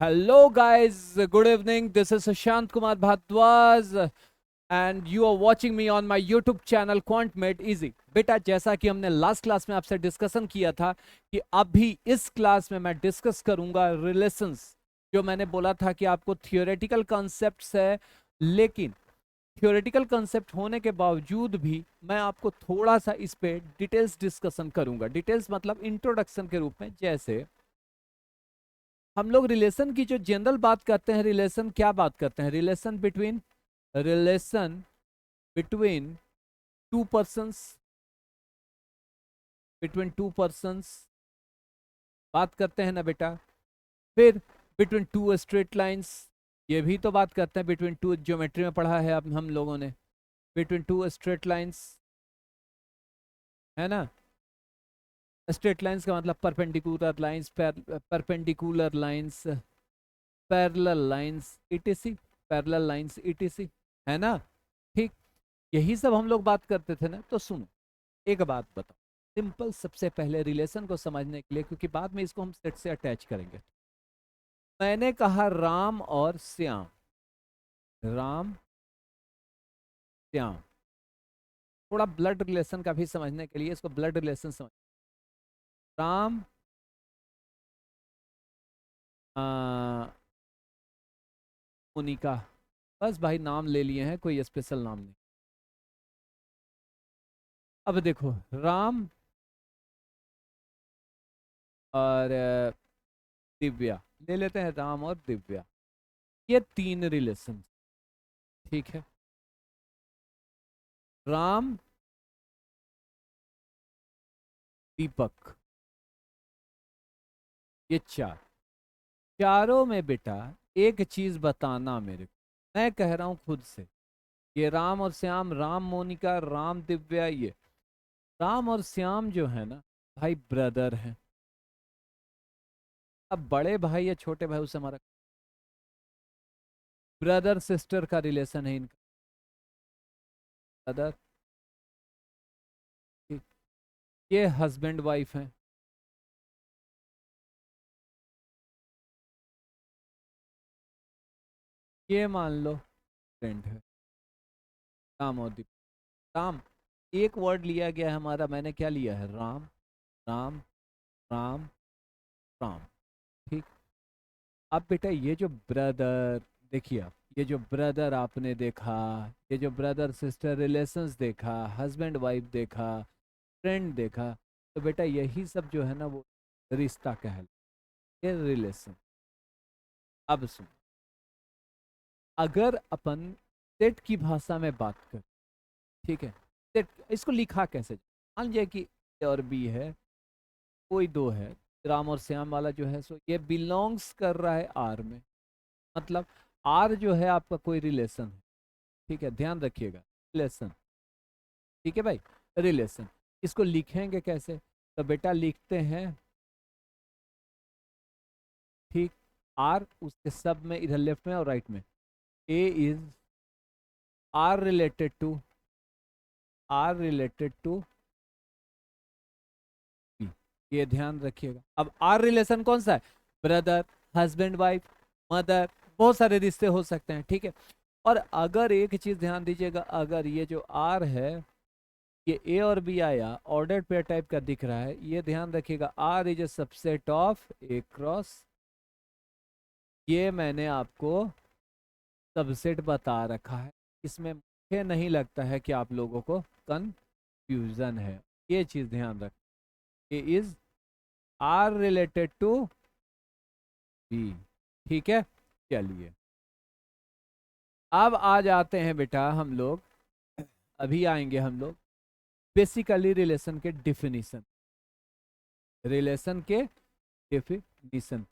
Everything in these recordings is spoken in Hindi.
Hello, guys. Good evening. This is Sushant Kumar Bhardwaj, and you are watching me on my YouTube channel Quant Made Easy. बेटा, जैसा कि हमने लास्ट क्लास में आपसे डिस्कशन किया था कि अभी इस क्लास में मैं डिस्कस करूंगा रिलेशंस। जो मैंने बोला था कि आपको थियोरेटिकल कॉन्सेप्ट्स है, लेकिन थियोरेटिकल कॉन्सेप्ट होने के बावजूद भी मैं आपको थोड़ा सा इस पे डिटेल्स डिस्कशन करूंगा। डिटेल्स मतलब इंट्रोडक्शन के रूप में। जैसे हम लोग रिलेशन की जो जनरल बात करते हैं, रिलेशन क्या बात करते हैं? Relation between two persons, between two persons बात करते हैं ना बेटा। फिर बिटवीन टू स्ट्रेट लाइंस, ये भी तो बात करते हैं। बिटवीन टू, ज्योमेट्री में पढ़ा है अब हम लोगों ने, बिटवीन टू स्ट्रेट लाइंस, है ना। स्ट्रेट लाइंस का मतलब perpendicular lines, perpendicular lines, parallel lines etc., parallel lines etc., है ना। ठीक, यही सब हम लोग बात करते थे ना। तो सुनो, एक बात बताओ सिंपल, सबसे पहले रिलेशन को समझने के लिए, क्योंकि बाद में इसको हम सेट से अटैच करेंगे। मैंने कहा राम और श्याम, राम श्याम। थोड़ा ब्लड रिलेशन का भी समझने के लिए इसको ब्लड रिलेशन समझ। राम मोनिका, बस भाई नाम ले लिए हैं, कोई स्पेशल नाम नहीं। अब देखो, राम और दिव्या ले लेते हैं, राम और दिव्या, ये तीन रिलेशन। ठीक है, राम दीपक, ये चार। चारों में बेटा एक चीज बताना मेरे को, मैं कह रहा हूं खुद से। ये राम और श्याम, राम मोनिका, राम दिव्या, ये राम और श्याम जो है ना भाई, ब्रदर हैं। अब बड़े भाई या छोटे भाई, उससे हमारा ब्रदर सिस्टर का रिलेशन है इनका, ब्रदर। ये हस्बैंड वाइफ हैं। ये मान लो फ्रेंड है, राम और दीपक। राम, एक वर्ड लिया गया है हमारा, मैंने क्या लिया है? राम, राम, राम, राम। ठीक। अब बेटा ये जो ब्रदर, देखिए आप, ये जो ब्रदर आपने देखा, ये जो ब्रदर सिस्टर रिलेशंस देखा, हस्बैंड वाइफ देखा, फ्रेंड देखा, तो बेटा यही सब जो है ना वो रिश्ता कहलाता है, ये रिलेशन। अब सुन, अगर अपन सेट की भाषा में बात करें, ठीक है, सेट इसको लिखा कैसे? मान लीजिए कि ए और बी है, कोई दो है, राम और श्याम वाला जो है, सो ये बिलोंग्स कर रहा है आर में। मतलब आर जो है आपका कोई रिलेशन है। ठीक है, ध्यान रखिएगा, रिलेशन। ठीक है भाई, रिलेशन। इसको लिखेंगे कैसे? तो बेटा लिखते हैं, ठीक, आर उसके सब में, इधर लेफ्ट में और राइट में, a is R related to, R related to b. ये ध्यान रखिएगा। अब आर रिलेशन कौन सा है? ब्रदर, हस्बैंड वाइफ, मदर, बहुत सारे रिश्ते हो सकते हैं। ठीक है, और अगर एक चीज ध्यान दीजिएगा, अगर ये जो आर है, ये ए और बी आया, ऑर्डर पेयर टाइप का दिख रहा है, ये ध्यान रखिएगा, R is a subset of A cross. ये मैंने आपको सबसेट बता रखा है, इसमें मुझे नहीं लगता है कि आप लोगों को कंफ्यूजन है। ये चीज ध्यान रख, a is R related to B. ठीक है, चलिए अब आ जाते हैं बेटा हम लोग, अभी आएंगे हम लोग बेसिकली रिलेशन के डिफिनीशन, रिलेशन के डिफिनीशन।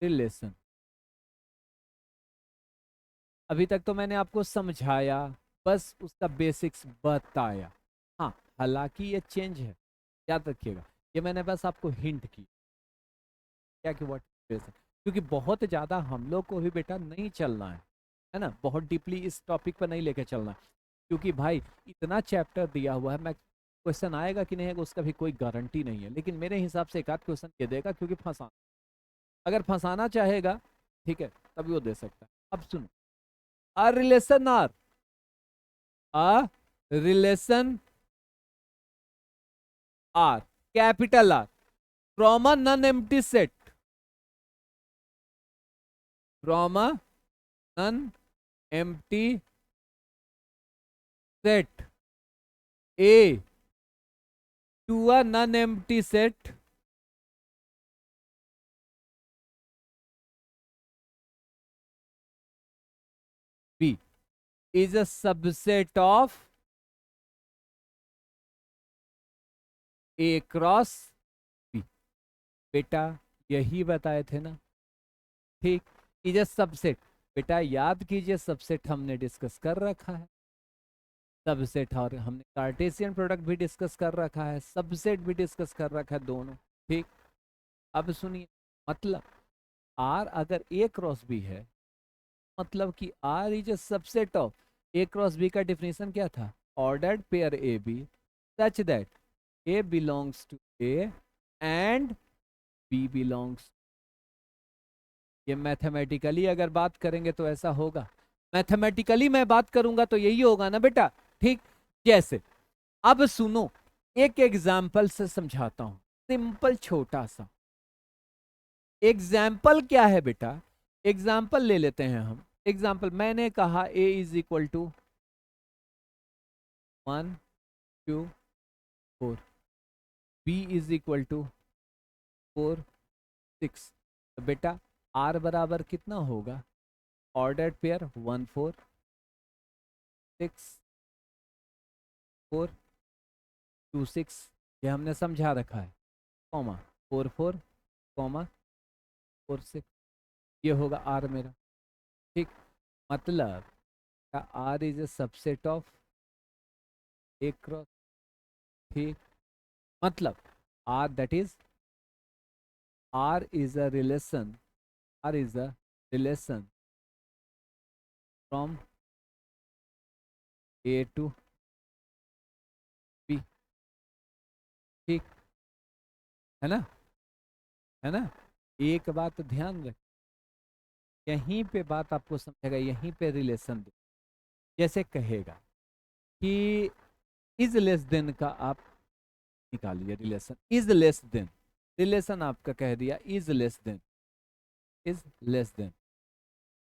रिलेशन अभी तक तो मैंने आपको समझाया, बस उसका बेसिक्स बताया। हाँ, हालांकि ये चेंज है, याद रखिएगा, ये मैंने बस आपको हिंट की क्या कि व्हाट रिलेशन, क्योंकि बहुत ज़्यादा हम लोग को भी बेटा नहीं चलना है ना, बहुत डीपली इस टॉपिक पर नहीं लेके चलना, क्योंकि भाई इतना चैप्टर दिया हुआ है। मैं क्वेश्चन आएगा कि नहीं आएगा उसका भी कोई गारंटी नहीं है, लेकिन मेरे हिसाब से एक आध क्वेश्चन ये देगा, क्योंकि फंसा, अगर फंसाना चाहेगा, ठीक है, तभी वो दे सकता है। अब सुनो, a relation R, a relation R, capital R, from a non empty set, from a non empty set A to a non empty set B is a subset of A cross B। बेटा यही बताए थे ना, ठीक। इज अ सबसेट, बेटा याद कीजिए सबसेट हमने डिस्कस कर रखा है, सबसेट, और हमने कार्टेशियन प्रोडक्ट भी डिस्कस कर रखा है, सबसेट भी डिस्कस कर रखा है दोनों, ठीक। अब सुनिए, मतलब आर अगर ए क्रॉस बी है, मतलब कि R is a subset of A cross B का डिफिनेशन क्या था, ordered pair A B such that A belongs to A and B belongs. ये मैथमेटिकली अगर बात करेंगे तो ऐसा होगा, मैथमेटिकली मैं बात करूंगा तो यही होगा ना बेटा, ठीक। जैसे अब सुनो, एक एग्जाम्पल से समझाता हूं, सिंपल छोटा सा एग्जाम्पल। क्या है बेटा, एग्जाम्पल ले लेते हैं हम। एग्जाम्पल मैंने कहा a is equal to 1 2 4, b is equal to 4 6। तो बेटा आर बराबर कितना होगा, ऑर्डर्ड पेयर 1 4 6 4 2 6, ये हमने समझा रखा है, कॉमा 4 4 कॉमा 4 6, ये होगा आर मेरा, ठीक। मतलब R is a subset of A cross, ठीक। मतलब R that is, R is a relation, R is a relation from A to B, ठीक है ना, है ना। एक बात ध्यान रख, यहीं पे बात आपको समझेगा, यहीं पे रिलेशन दे, जैसे कहेगा कि इज लेस देन का आप निकालिए relation, is less than, relation आपका कह दिया is less than, is less than,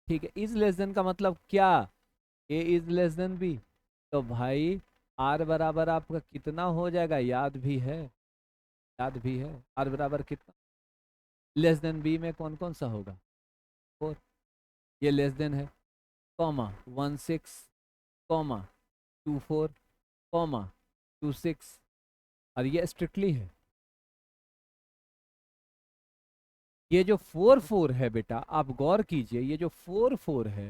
ठीक है। इज लेस देन का मतलब क्या, ए इज लेस देन बी, तो भाई आर बराबर आपका कितना हो जाएगा, याद भी है, याद भी है, आर बराबर कितना, लेस देन बी में कौन कौन सा होगा, 4, ये लेस देन है, कॉमा 1 6 कॉमा 2 4 कॉमा 2 6, और ये स्ट्रिक्टली है। ये जो 4 4 है बेटा, आप गौर कीजिए, ये जो 4 4 है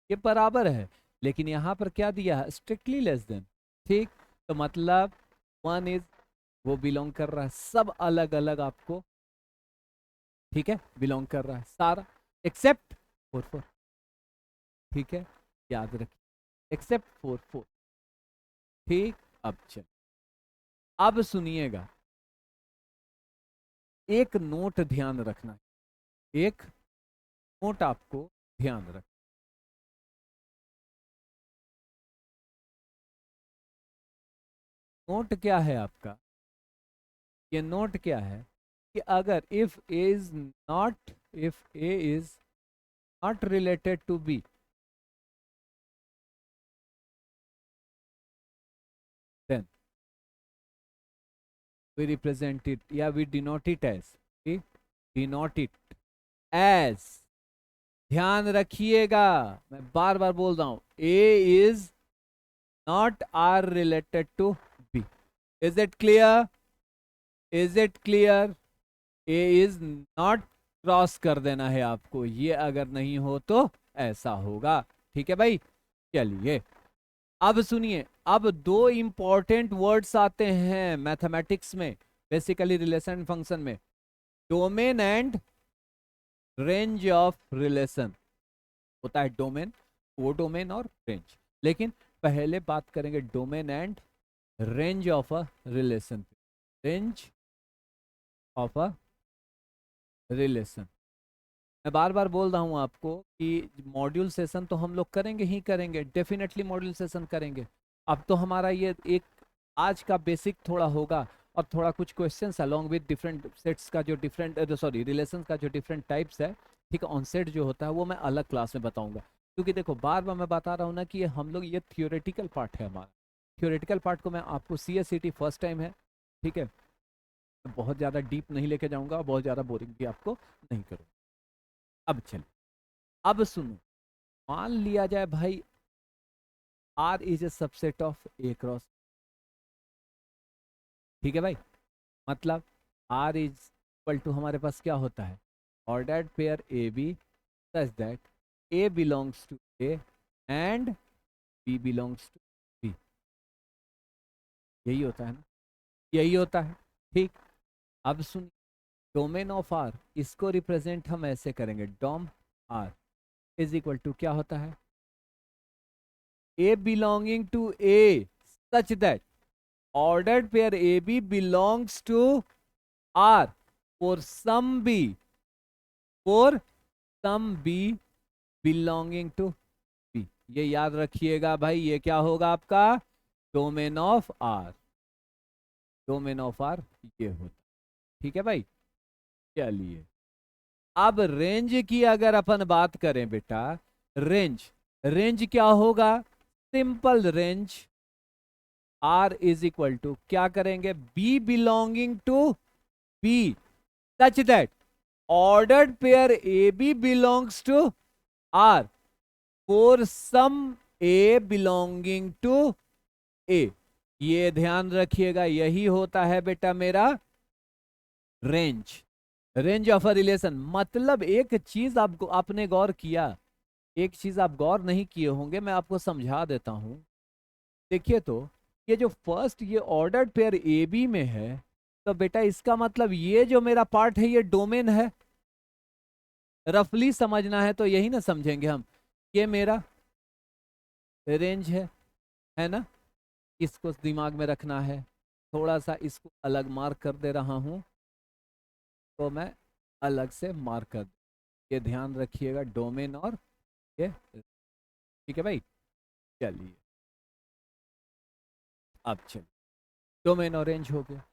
ये बराबर है, लेकिन यहां पर क्या दिया है, स्ट्रिक्टली लेस देन, ठीक। तो मतलब 1 इज, वो बिलोंग कर रहा है, सब अलग अलग आपको, ठीक है, बिलोंग कर रहा है सारा, एक्सेप्ट 4 4, ठीक है, याद रखिए, एक्सेप्ट 4 4, ठीक। अब चल, अब सुनिएगा, एक नोट ध्यान रखना, एक नोट आपको ध्यान रख, नोट क्या है आपका, ये नोट क्या है कि अगर if A is not, if A is not related to B, then we represent it या we denote it as, we denote it as, ध्यान रखिएगा, मैं बार बार बोल रहा हूं, A is not R related to B, is it clear, is it clear, A is not, cross कर देना है आपको, ये अगर नहीं हो तो ऐसा होगा, ठीक है भाई। चलिए अब सुनिए, अब दो इंपॉर्टेंट वर्ड्स आते हैं मैथमेटिक्स में, बेसिकली रिलेशन फंक्शन में, domain and range of relation, होता है डोमेन, वो डोमेन और रेंज, लेकिन पहले बात करेंगे domain and range of a relation, range of a relation, मैं बार बार बोल रहा हूँ आपको कि मॉड्यूल सेशन तो हम लोग करेंगे ही करेंगे, डेफिनेटली मॉड्यूल सेशन करेंगे। अब तो हमारा ये एक आज का बेसिक थोड़ा होगा, और थोड़ा कुछ questions along with different sets का जो डिफरेंट सॉरी रिलेशन का जो डिफरेंट टाइप्स है, ठीक है, ऑन सेट जो होता है वो मैं अलग क्लास में बताऊंगा। क्योंकि देखो बार बार मैं बता रहा हूँ ना कि ये हम लोग ये थियोरेटिकल पार्ट है हमारा, थियोरेटिकल पार्ट को मैं आपको CSCT फर्स्ट टाइम है, ठीक है, बहुत ज़्यादा डीप नहीं लेके जाऊंगा, बहुत ज़्यादा बोरिंग भी आपको नहीं करूँगा। अब चल, अब सुनो, मान लिया जाए भाई R is a subset of A cross, ठीक है भाई, मतलब R इज इक्वल टू हमारे पास क्या होता है, ordered pair A B such that A belongs to A and B belongs to B, यही होता है ना, यही होता है, ठीक। अब सुन, डोमेन ऑफ R इसको रिप्रेजेंट हम ऐसे करेंगे, डोम R इज इक्वल टू क्या होता है, A belonging to A such that ordered pair AB belongs to R for some B, for some B belonging to B। ये याद रखिएगा भाई, ये क्या होगा आपका domain of R, domain of R ये होता, ठीक है भाई। चलिए, अब रेंज की अगर अपन बात करें बेटा, रेंज, रेंज क्या होगा, simple range R is equal to क्या करेंगे, B belonging to B such that ordered pair AB belongs to R for some A belonging to A। ये ध्यान रखिएगा, यही होता है बेटा मेरा range, range of a relation. मतलब एक चीज आपको आपने गौर किया, एक चीज आप गौर नहीं किए होंगे, मैं आपको समझा देता हूं। देखिए तो ये जो फर्स्ट ये ऑर्डर्ड पेयर ए बी में है, तो बेटा इसका मतलब ये जो मेरा पार्ट है ये डोमेन है, रफली समझना है तो यही ना समझेंगे हम, ये मेरा रेंज है ना, इसको दिमाग में रखना है। थोड़ा सा इसको अलग मार्क कर दे रहा हूं, तो मैं अलग से मार्क कर, ये ध्यान रखिएगा, डोमेन और ये, ठीक है भाई। चलिए, अब चलिए, डोमेन और रेंज हो गया।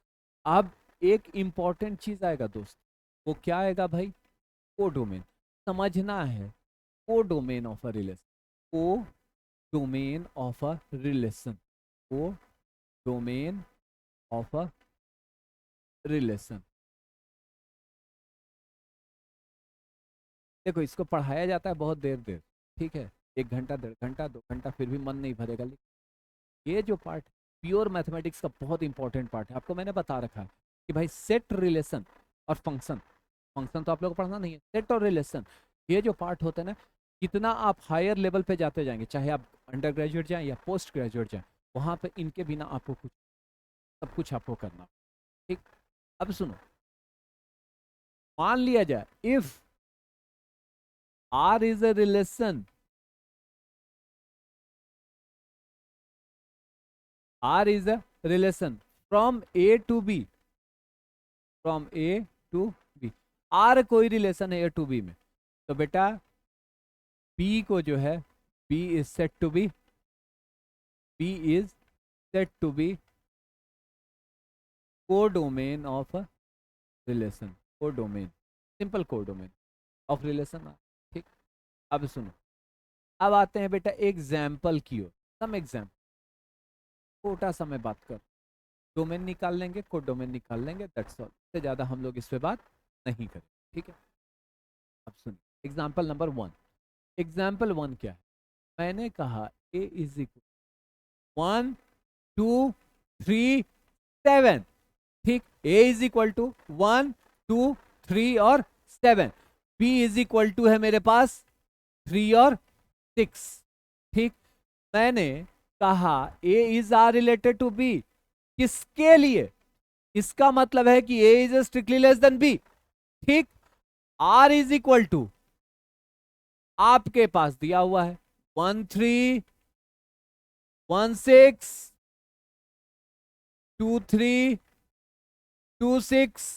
अब एक इंपॉर्टेंट चीज आएगा दोस्त, वो क्या आएगा भाई, को डोमेन, समझना है, को डोमेन ऑफ अ रिलेशन, को डोमेन ऑफ अ रिलेशन, को डोमेन ऑफ अ रिलेशन। देखो इसको पढ़ाया जाता है बहुत देर देर, ठीक है, 1 घंटा 1.5 घंटा 2 घंटा, फिर भी मन नहीं भरेगा। लेकिन ये जो पार्ट प्योर मैथमेटिक्स का बहुत इंपॉर्टेंट पार्ट है, आपको मैंने बता रखा है कि भाई सेट, रिलेशन और फंक्शन, फंक्शन तो आप लोग को पढ़ना नहीं है, सेट और रिलेशन, ये जो पार्ट होता है ना, कितना आप हायर लेवल पे जाते जाएंगे, चाहे आप अंडर ग्रेजुएट जाएं या पोस्ट ग्रेजुएट जाएं, वहां पे इनके बिना आपको कुछ, सब कुछ आपको करना, ठीक। अब सुनो, मान लिया जाए if R is a relation, R is a relation from A to B, from A to B, R कोई रिलेशन है A to B में, तो बेटा B को जो है, B is set to be, B is set to be codomain of a relation, codomain, simple codomain of relation, ठीक। अब सुनो, अब आते हैं बेटा एग्जाम्पल की ओर, सम एग्जाम्पल, छोटा सा मैं बात कर, डोमेन निकाल लेंगे, कोडोमेन निकाल लेंगे, दैट्स ऑल, इससे ज्यादा हम लोग इस पे बात नहीं करें, ठीक है। अब सुनिए, एग्जाम्पल नंबर 1, एग्जाम्पल 1 क्या है, मैंने कहा ए इज इक्वल 1 2 3 7, ठीक, ए इज इक्वल टू 1 2 3 और 7, बी इज इक्वल टू है मेरे पास 3 और 6, ठीक। मैंने कहा a is R related to b, किसके लिए, इसका मतलब है कि a is strictly less than b, ठीक। आर इज इक्वल टू आपके पास दिया हुआ है 1 3 1 6 2 3 2 6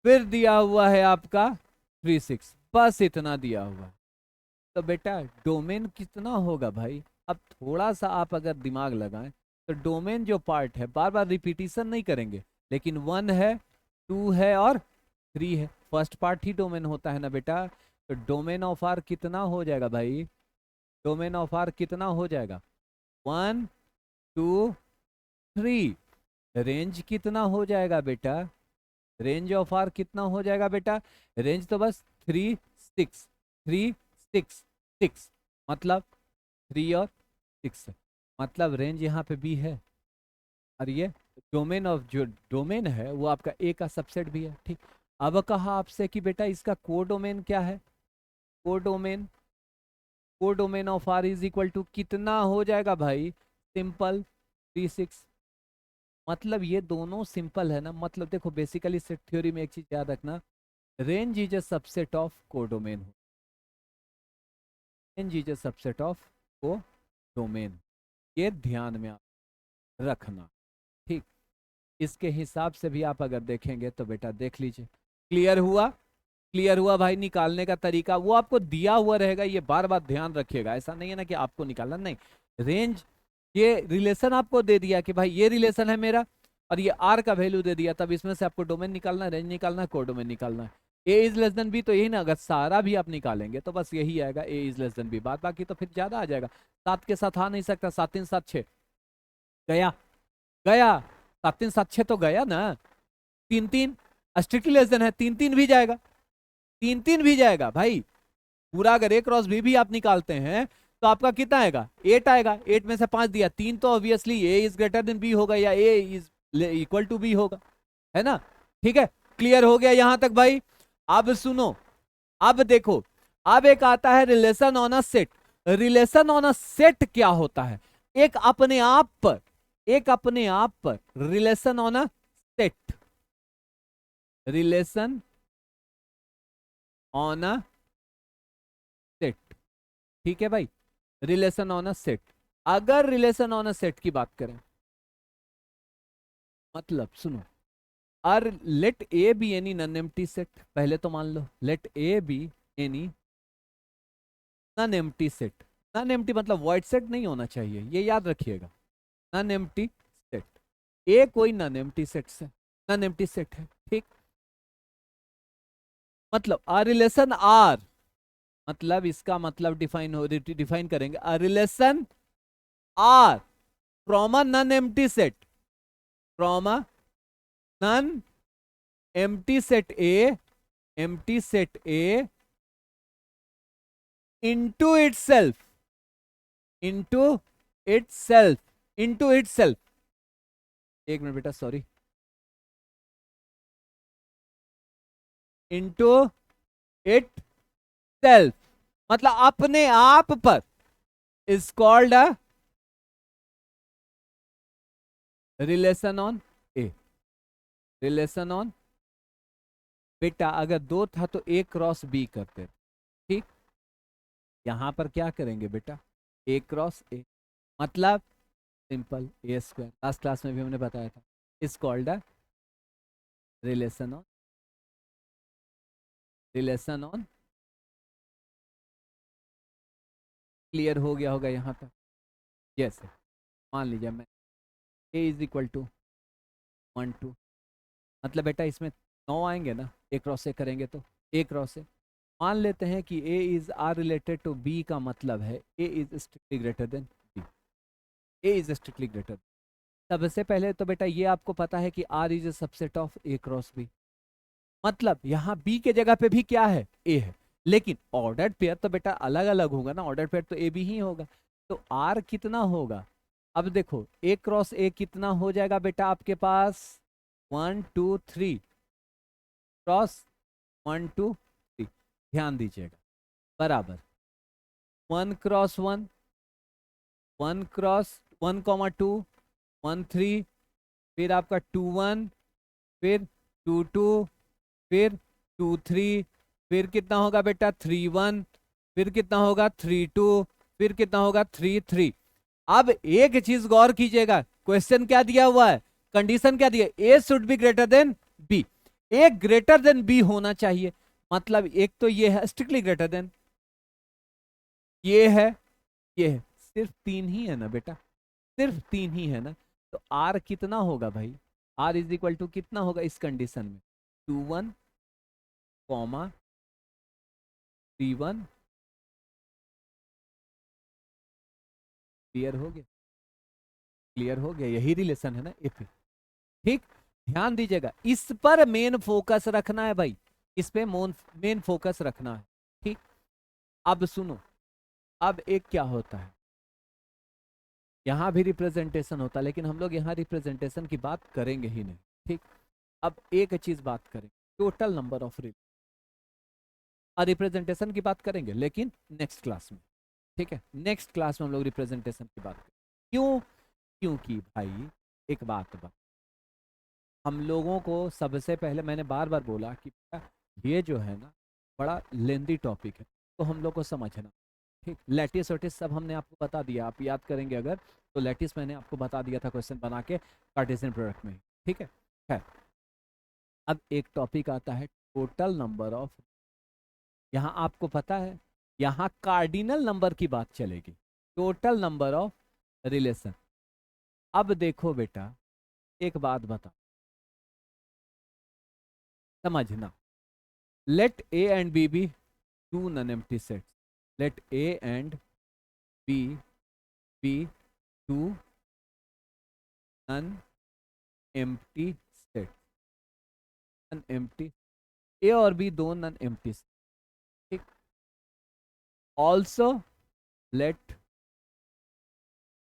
फिर दिया हुआ है आपका 3 6, बस इतना दिया हुआ है। तो बेटा डोमेन कितना होगा भाई? अब थोड़ा सा आप अगर दिमाग लगाएं तो डोमेन जो पार्ट है, बार बार रिपीटिशन नहीं करेंगे, लेकिन 1 है, 2 है और 3 है, फर्स्ट पार्ट ही डोमेन होता है ना बेटा। तो डोमेन ऑफ आर कितना हो जाएगा भाई? डोमेन ऑफ आर कितना हो जाएगा? 1 2 3। रेंज कितना हो जाएगा बेटा? रेंज ऑफ आर कितना हो जाएगा बेटा? रेंज तो बस 3 6, 3 6 6, मतलब 3 और 6 है, मतलब रेंज यहाँ पे बी है। और ये डोमेन ऑफ, जो डोमेन है वो आपका ए का सबसेट भी है, ठीक। अब कहा आपसे कि बेटा इसका कोडोमेन क्या है? Codomain, codomain of R is equal to कितना हो जाएगा भाई? सिंपल 3 6। मतलब ये दोनों सिंपल है ना, मतलब देखो बेसिकली सेट थ्योरी में एक चीज याद रखना, range is a subset of codomain. Range is a subset of codomain, ये ध्यान में आप रखना, ठीक। इसके हिसाब से भी आप अगर देखेंगे तो बेटा देख लीजिए, क्लियर हुआ? क्लियर हुआ भाई? निकालने का तरीका वो आपको दिया हुआ रहेगा, ये बार बार ध्यान रखिएगा, ऐसा नहीं है ना कि आपको निकालना नहीं। रेंज, ये रिलेशन आपको दे दिया कि भाई ये रिलेशन है मेरा, और ये आर का वैल्यू दे दिया, तब इसमें से आपको डोमेन निकालना है, रेंज निकालना है, कोडोमेन निकालना है। A is less than B, तो यही ना, अगर सारा भी आप निकालेंगे तो बस यही आएगा, ए इज लेस देन बी, बात बाकी तो फिर ज्यादा आ जाएगा। 7 के साथ आ नहीं सकता, 7 3 7 6 गया, गया 7 3 7 6 तो गया ना। 3 3 स्ट्रिक्टली लेस देन है, 3 3 भी जाएगा, 3 3 भी जाएगा भाई। पूरा अगर ए क्रॉस बी भी आप निकालते हैं तो आपका कितना आएगा? 8 आएगा। 8 में से 5 दिया, 3 तो obviously A is greater than B होगा, या A is equal to B होगा, है ना? ठीक है, क्लियर हो गया यहां तक भाई? अब सुनो, अब देखो, अब एक आता है relation on a set. Relation on a set क्या होता है? एक अपने आप पर, एक अपने आप पर relation on a set, relation on a set, ठीक है भाई, रिलेशन ऑन अ सेट। अगर रिलेशन ऑन अ सेट की बात करें, मतलब सुनो, R let A B any non empty set, पहले तो मान लो let A B any non empty set. Non empty मतलब वॉइड सेट नहीं होना चाहिए, ये याद रखिएगा, नॉन एम्प्टी सेट। ए कोई नॉन एम्प्टी सेट से, नॉन एम्प्टी सेट है, ठीक। मतलब आ रिलेशन आर, मतलब इसका मतलब डिफाइन हो, डिफाइन करेंगे, a relation R from a non empty set, from a non empty set A, empty set A into itself, into itself, into itself। एक मिनट बेटा, सॉरी, into itself, मतलब अपने आप पर, is called a relation on A, relation on। बेटा अगर दो था तो A क्रॉस B करते, ठीक। यहां पर क्या करेंगे बेटा? A क्रॉस A, मतलब सिंपल ए स्क्वायर, लास्ट क्लास में भी हमने बताया था, is called a relation on, relation on. Clear हो गया होगा यहाँ तक? जैसे मान लीजिए मैं ए इज इक्वल टू 1 2, मतलब बेटा इसमें 9 आएंगे ना, ए क्रॉस ए करेंगे तो, ए क्रॉस ए मान लेते हैं कि a is R related to b, का मतलब है a is strictly greater than b, a is strictly greater. सबसे पहले तो बेटा ये आपको पता है कि R is a subset of A cross B, मतलब यहाँ बी के जगह पे भी क्या है? ए है, लेकिन ऑर्डर्ड पेयर तो बेटा अलग अलग होगा ना, ऑर्डर्ड पेयर तो ए बी ही होगा। तो आर कितना होगा? अब देखो ए क्रॉस ए कितना हो जाएगा बेटा आपके पास? 1 2 3 क्रॉस 1 2 3, ध्यान दीजिएगा, बराबर 1 क्रॉस 1, 1 क्रॉस 1 2 1 3, फिर आपका 2 1, फिर 2 2, फिर 2 3, फिर कितना होगा बेटा? 3 1, फिर कितना होगा? 3 2, फिर कितना होगा? 3 3। अब एक चीज गौर कीजिएगा, क्वेश्चन क्या दिया हुआ है, कंडीशन क्या दिया? A should be greater than b. एक ग्रेटर देन बी होना चाहिए, मतलब एक तो ये है स्ट्रिक्टली ग्रेटर देन, ये है, ये है, सिर्फ तीन ही है ना बेटा, सिर्फ तीन ही है ना, तो आर कितना होगा भाई, आर इज इक्वल टू कितना होगा इस कंडीशन में, 2 1 कॉमा 3 1। क्लियर हो गया, क्लियर हो गया, यही रिलेशन है ना इफ, ठीक। ध्यान दीजिएगा, इस पर मेन फोकस रखना है भाई, इस पे मेन फोकस रखना है, ठीक। अब सुनो, अब एक क्या होता है, यहां भी रिप्रेजेंटेशन होता है, लेकिन हम लोग यहाँ रिप्रेजेंटेशन की बात करेंगे ही नहीं, ठीक। अब एक चीज बात करें, टोटल नंबर ऑफ रिप्रेजेंटेशन की बात करेंगे लेकिन नेक्स्ट क्लास में, ठीक है, नेक्स्ट क्लास में हम लोग रिप्रेजेंटेशन की बात करेंगे। क्यों? क्योंकि भाई एक बात हम लोगों को सबसे पहले मैंने बार बार बोला कि ये जो है ना बड़ा लेंदी टॉपिक है, तो हम लोग को समझना, ठीक। लैटिस वैटिस सब हमने आपको बता दिया, आप याद करेंगे अगर तो लैटिस मैंने आपको बता दिया था क्वेश्चन बना के कार्टेशियन प्रोडक्ट में, ठीक है। अब एक टॉपिक आता है टोटल नंबर ऑफ, यहाँ आपको पता है यहाँ कार्डिनल नंबर की बात चलेगी, टोटल नंबर ऑफ रिलेशन। अब देखो बेटा, एक बात बता समझना, let A and B be two non empty sets, let A and B be two non empty set, non empty, A और बी दो नॉन एम्प्टी, ठीक। Also let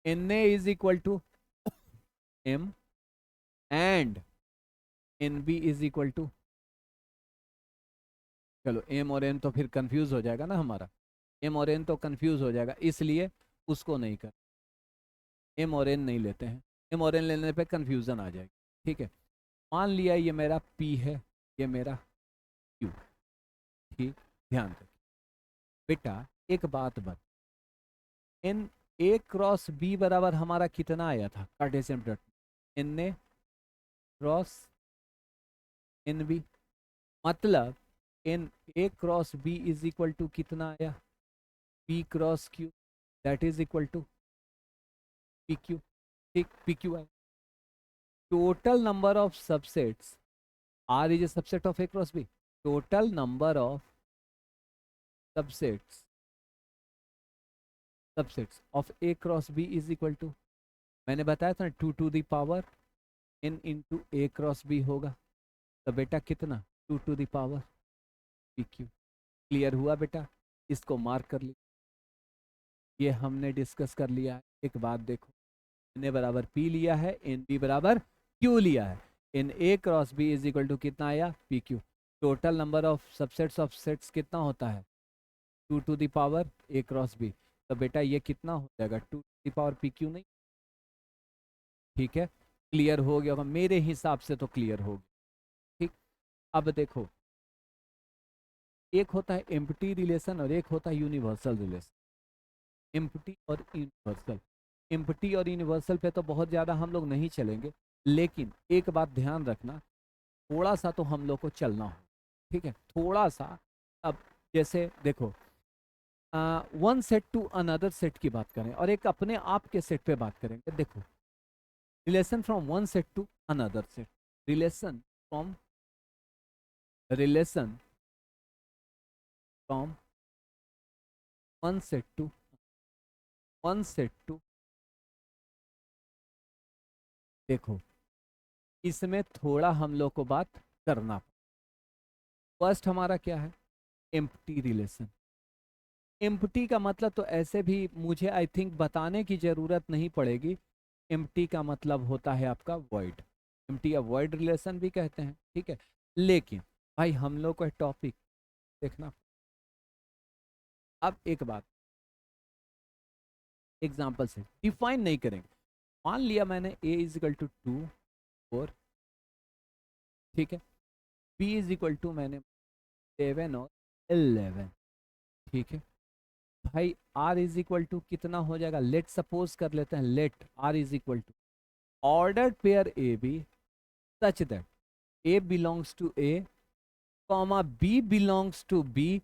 n A is equal to m and n B is equal to, चलो एम और एन तो फिर कंफ्यूज हो जाएगा ना हमारा, एम और एन तो कंफ्यूज हो जाएगा, इसलिए उसको नहीं कर, एम और एन नहीं लेते हैं, एम और एन लेने पे कंफ्यूजन आ जाएगी, ठीक है। मान लिया ये मेरा पी है, ये मेरा क्यू, ठीक। ध्यान रखिए बेटा, एक बात बता, एन ए क्रॉस बी बराबर हमारा कितना आया था Cartesian product, n A cross n B, मतलब n A cross B is equal to कितना आया, p cross q, that is equal to p q, ठीक। पी क्यू आया, total number of subsets, R is a subset of A cross B, total number of subsets, subsets of A cross B is equal to, मैंने बताया था 2 to the power n into A cross B होगा, तो बेटा कितना 2 to the power P Q. Clear हुआ बेटा, इसको मार्क कर ली, ये हमने डिस्कस कर लिया है। एक बात देखो, एन ए बराबर पी लिया है, एन बी बराबर क्यू लिया है, n A cross B is equal to कितना आया P Q, total number of sets कितना होता है 2 to the power A cross B, तो बेटा ये कितना हो जाएगा 2 to the power P Q, नहीं, ठीक है। क्लियर हो गया होगा मेरे हिसाब से, तो क्लियर हो गया, ठीक। अब देखो, एक होता है एम्प्टी रिलेशन और एक होता है यूनिवर्सल रिलेशन, एम्प्टी और यूनिवर्सल, एम्प्टी और यूनिवर्सल पे तो बहुत ज़्यादा हम लोग नहीं चलेंगे, लेकिन एक बात ध्यान रखना, थोड़ा सा तो हम लोग को चलना हो, ठीक है, थोड़ा सा। अब जैसे देखो, one set to another set की बात करें और एक अपने आप के सेट पे बात करेंगे, देखो relation from one set to another set, relation from, relation from one set to, one set to, देखो इसमें थोड़ा हम लोग को बात करना। फर्स्ट हमारा क्या है, एम्प्टी रिलेशन, एम्प्टी का मतलब तो ऐसे भी मुझे आई थिंक बताने की जरूरत नहीं पड़ेगी, एम्प्टी का मतलब होता है आपका वॉइड, एम्प्टी या वॉइड रिलेशन भी कहते हैं, ठीक है। लेकिन भाई हम लोग का टॉपिक देखना, अब एक बात एग्जांपल से डिफाइन नहीं करेंगे, मान लिया मैंने a इज इक्वल टू 2 4, ठीक है, b इज इक्वल टू मैंने 7 और 11, ठीक है। भाई r इज इक्वल टू कितना हो जाएगा, लेट सपोज कर लेते हैं, let r is equal to ordered pair A B such that A belongs to A, comma B belongs to B,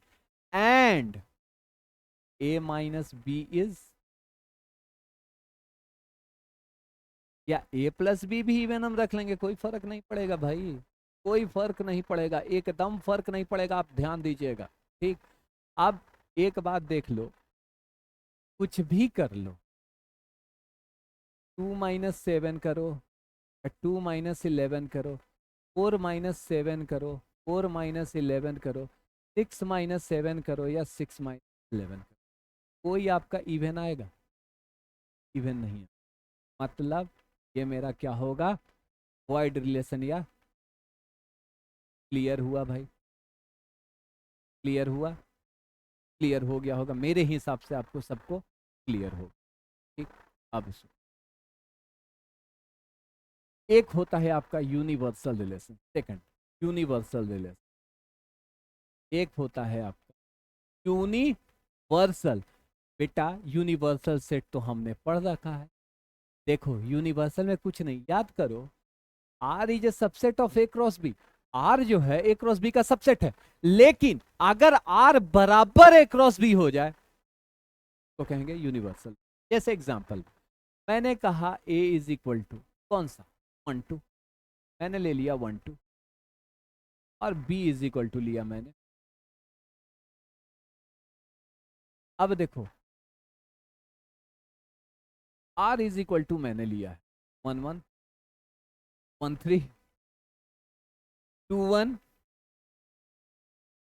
and A minus B is, या A प्लस बी भी इवन हम रख लेंगे, कोई फर्क नहीं पड़ेगा भाई, कोई फर्क नहीं पड़ेगा, एकदम फर्क नहीं पड़ेगा, आप ध्यान दीजिएगा। ठीक, अब एक बात देख लो, कुछ भी कर लो, 2 माइनस 7 करो, 2 माइनस 11 करो, 4 माइनस 7 करो, 4 माइनस 11 करो, 6 माइनस 7 करो, या 6 माइनस 11 करो, कोई आपका इवन आएगा? इवन नहीं है। मतलब ये मेरा क्या होगा, वॉइड रिलेशन। या क्लियर हुआ भाई? क्लियर हुआ? क्लियर हो गया होगा मेरे हिसाब से, आपको सबको क्लियर होगा। ठीक, अब सुन, एक होता है आपका universal relation, second universal relation, एक होता है आपका यूनिवर्सल। बेटा यूनिवर्सल सेट तो हमने पढ़ रखा है, देखो यूनिवर्सल में कुछ नहीं, याद करो, R is a subset of A cross B. R जो है ए क्रॉस बी का सबसेट है, लेकिन अगर आर बराबर ए क्रॉस बी हो जाए तो कहेंगे यूनिवर्सल। जैसे एग्जांपल, मैंने कहा ए इज इक्वल टू कौन सा, 1 2, मैंने ले लिया 1 2, और बी इज इक्वल टू लिया मैंने। अब देखो आर इज इक्वल टू मैंने लिया है 1 1 1 3 2 1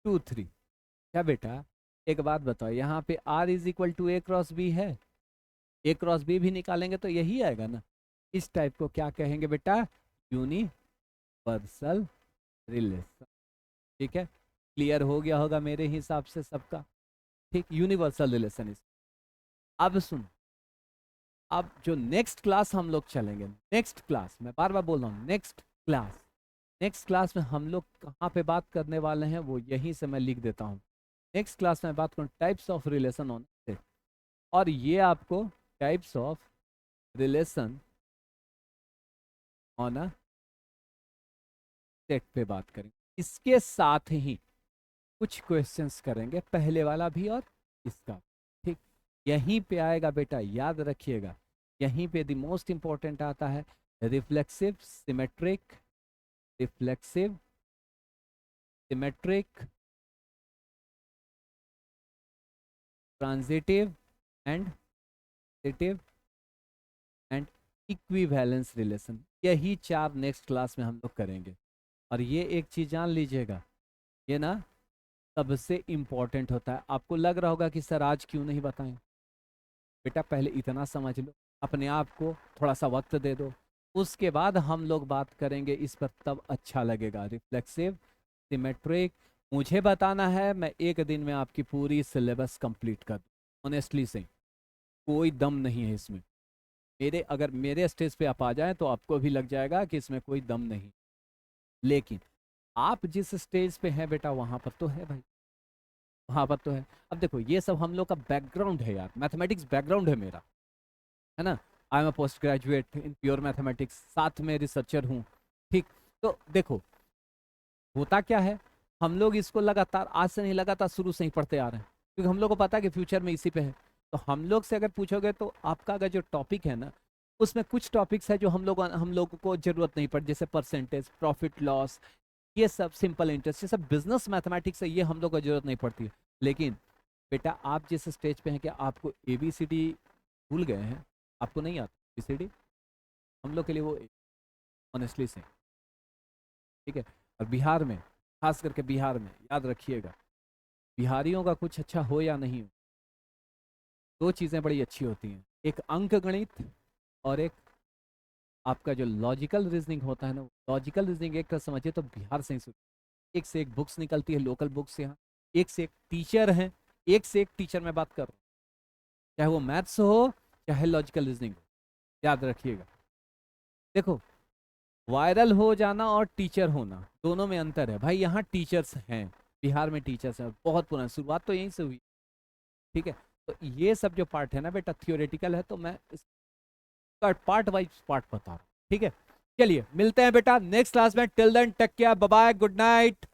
2 3। क्या बेटा एक बात बताओ, यहाँ पे R is equal to A cross B है, ए क्रॉस बी भी निकालेंगे तो यही आएगा ना। इस टाइप को क्या कहेंगे बेटा, यूनिवर्सल रिलेशन। ठीक है, क्लियर हो गया होगा मेरे हिसाब से सबका। ठीक, यूनिवर्सल रिलेशन। अब सुन, अब जो नेक्स्ट क्लास हम लोग चलेंगे, नेक्स्ट क्लास, मैं बार बार बोल रहा हूँ नेक्स्ट क्लास, नेक्स्ट क्लास में हम लोग कहाँ पे बात करने वाले हैं वो यहीं से मैं लिख देता हूँ। नेक्स्ट क्लास में बात करूँ types of relation on set, और ये आपको types of relation on a set पे बात करेंगे। इसके साथ ही कुछ क्वेश्चंस करेंगे, पहले वाला भी और इसका। ठीक, यहीं पे आएगा बेटा, याद रखिएगा, यहीं पे द मोस्ट इंपॉर्टेंट आता है reflexive symmetric, reflexive symmetric, transitive and transitive and equivalence relation. यही 4 नेक्स्ट क्लास में हम लोग करेंगे। और ये एक चीज जान लीजिएगा, ये ना सबसे इंपॉर्टेंट होता है। आपको लग रहा होगा कि सर आज क्यों नहीं बताएं, बेटा पहले इतना समझ लो, अपने आप को थोड़ा सा वक्त दे दो, उसके बाद हम लोग बात करेंगे इस पर, तब अच्छा लगेगा। रिफ्लेक्सिव सिमेट्रिक, मुझे बताना है, मैं एक दिन में आपकी पूरी सिलेबस कंप्लीट कर दूं, ऑनेस्टली से, कोई दम नहीं है इसमें। मेरे अगर मेरे स्टेज पे आप आ जाएं तो आपको भी लग जाएगा कि इसमें कोई दम नहीं, लेकिन आप जिस स्टेज पे हैं बेटा वहां पर तो है भाई, वहां पर तो है। अब देखो ये सब हम लोग का बैकग्राउंड है यार, मैथमेटिक्स बैकग्राउंड है मेरा, है ना। I am a post graduate in pure mathematics, साथ में रिसर्चर हूँ। ठीक, तो देखो होता क्या है, हम लोग इसको लगातार आज से नहीं, लगातार शुरू से ही पढ़ते आ रहे हैं, क्योंकि हम लोग को पता है कि फ्यूचर में इसी पे है। तो हम लोग से अगर पूछोगे तो आपका अगर जो टॉपिक है ना, उसमें कुछ टॉपिक्स है जो हम लोगों को जरूरत नहीं पड़ती, जैसे परसेंटेज, प्रॉफिट लॉस, ये सब सिंपल इंटरेस्ट, ये सब बिजनेस मैथमेटिक्स है, ये हम लोग को जरूरत नहीं पड़ती है। लेकिन बेटा आप जिस स्टेज पे हैं, क्या आपको ABCD भूल गए हैं? आपको नहीं आता ABCD? हम लोग के लिए वो ऑनेस्टली से, ठीक है। और बिहार में, खास करके बिहार में, याद रखिएगा, बिहारियों का कुछ अच्छा हो या नहीं हो, 2 चीज़ें बड़ी अच्छी होती हैं, एक अंक गणित और एक आपका जो लॉजिकल रीजनिंग होता है ना। लॉजिकल रीजनिंग एक तरह समझिए तो बिहार से ही शुरू, एक से एक बुक्स निकलती है, लोकल बुक्स, यहाँ एक से एक टीचर हैं, एक से एक टीचर मैं बात कर रहा हूँ, चाहे वो मैथ्स हो चाहे लॉजिकल रीजनिंग हो, याद रखिएगा। देखो वायरल हो जाना और टीचर होना दोनों में अंतर है भाई, यहाँ टीचर्स हैं, बिहार में टीचर्स हैं, बहुत पुराना, शुरुआत तो यहीं से हुई। ठीक है, तो ये सब जो पार्ट है ना बेटा थियोरेटिकल है, तो मैं इसका पार्ट वाइज पार्ट बता रहा हूँ। ठीक है, चलिए मिलते हैं बेटा नेक्स्ट क्लास में, till then take care, bye bye, good night.